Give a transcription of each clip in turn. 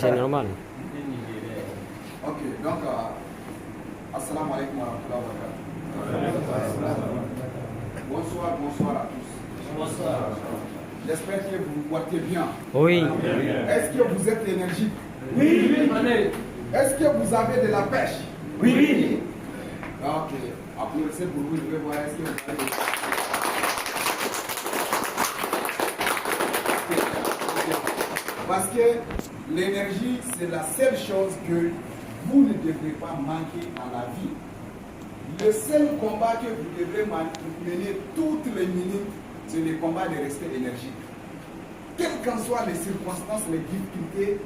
c'est normal. Ok, donc, assalamu alaikum wa rahmatullahi wa barakatuh. Bonsoir à tous. Bonsoir. J'espère que vous vous portez bien. Oui. Est-ce que vous êtes énergique? Oui. Est-ce que vous avez de la pêche? Oui. Ok, applaudissez pour vous, je vais voir est-ce que vous avez... Parce que l'énergie, c'est la seule chose que vous ne devrez pas manquer à la vie. Le seul combat que vous devrez mener toutes les minutes, c'est le combat de rester énergique. Quelles qu'en soient les circonstances, les difficultés,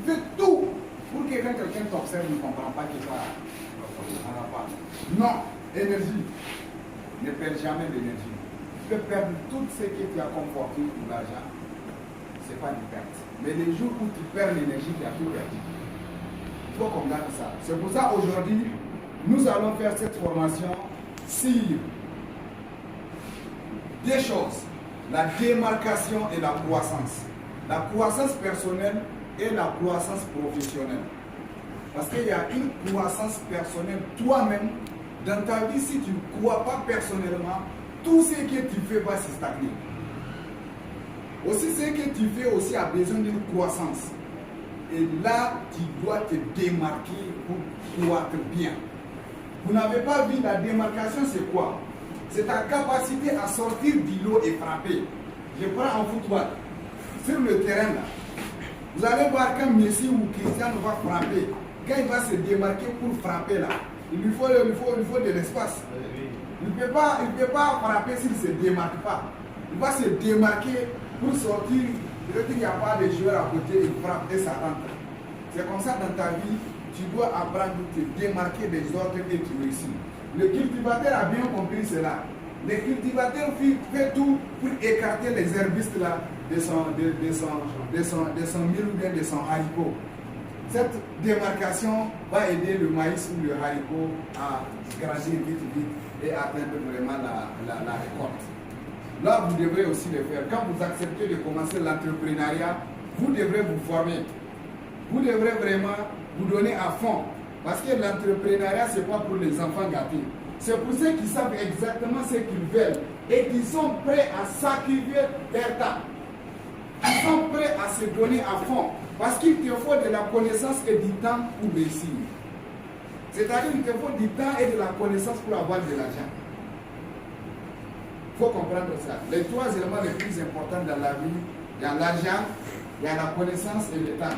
faites tout pour que quand quelqu'un t'observe, ne comprend pas que ça n'a pas. Non, énergie. Ne perds jamais l'énergie. Tu peux perdre tout ce que tu as comme fortune ou l'argent. Ce n'est pas une perte. Mais les jours où tu perds l'énergie, tu as tout perdu. Il faut qu'on garde ça. C'est pour ça aujourd'hui, nous allons faire cette formation sur deux choses. La démarcation et la croissance. La croissance personnelle et la croissance professionnelle. Parce qu'il y a une croissance personnelle toi-même. Dans ta vie, si tu ne crois pas personnellement, tout ce que tu fais va se stagner. Aussi, ce que tu fais aussi a besoin d'une croissance. Et là, tu dois te démarquer pour croître bien. Vous n'avez pas vu la démarcation, c'est quoi? C'est ta capacité à sortir du lot et frapper. Je prends en football. Sur le terrain, là, vous allez voir quand Messi ou Cristiano va frapper. Quand il va se démarquer pour frapper, là, il lui faut de l'espace. Il ne peut pas frapper s'il ne se démarque pas. Il va se démarquer pour sortir. Il n'y a pas de joueur à côté, il frappe et ça rentre. C'est comme ça dans ta vie, tu dois apprendre à te démarquer des autres et tu réussis. Le cultivateur a bien compris cela. Le cultivateur fait tout pour écarter les herbistes là de son mil ou bien de son haricot. Cette démarcation va aider le maïs ou le haricot à grandir vite et atteindre vraiment la récolte. Là, vous devrez aussi le faire. Quand vous acceptez de commencer l'entrepreneuriat, vous devrez vous former. Vous devrez vraiment vous donner à fond. Parce que l'entrepreneuriat, ce n'est pas pour les enfants gâtés. C'est pour ceux qui savent exactement ce qu'ils veulent et qui sont prêts à sacrifier leur temps. Ils sont prêts à se donner à fond. Parce qu'il te faut de la connaissance et du temps pour réussir. C'est-à-dire qu'il te faut du temps et de la connaissance pour avoir de l'argent. Il faut comprendre ça. Les trois éléments les plus importants dans la vie, il y a l'argent, il y a la connaissance et le temps.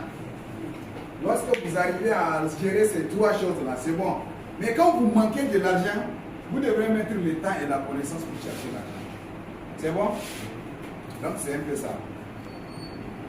Lorsque vous arrivez à gérer ces trois choses-là, c'est bon. Mais quand vous manquez de l'argent, vous devrez mettre le temps et la connaissance pour chercher l'argent. C'est bon? Donc c'est un peu ça.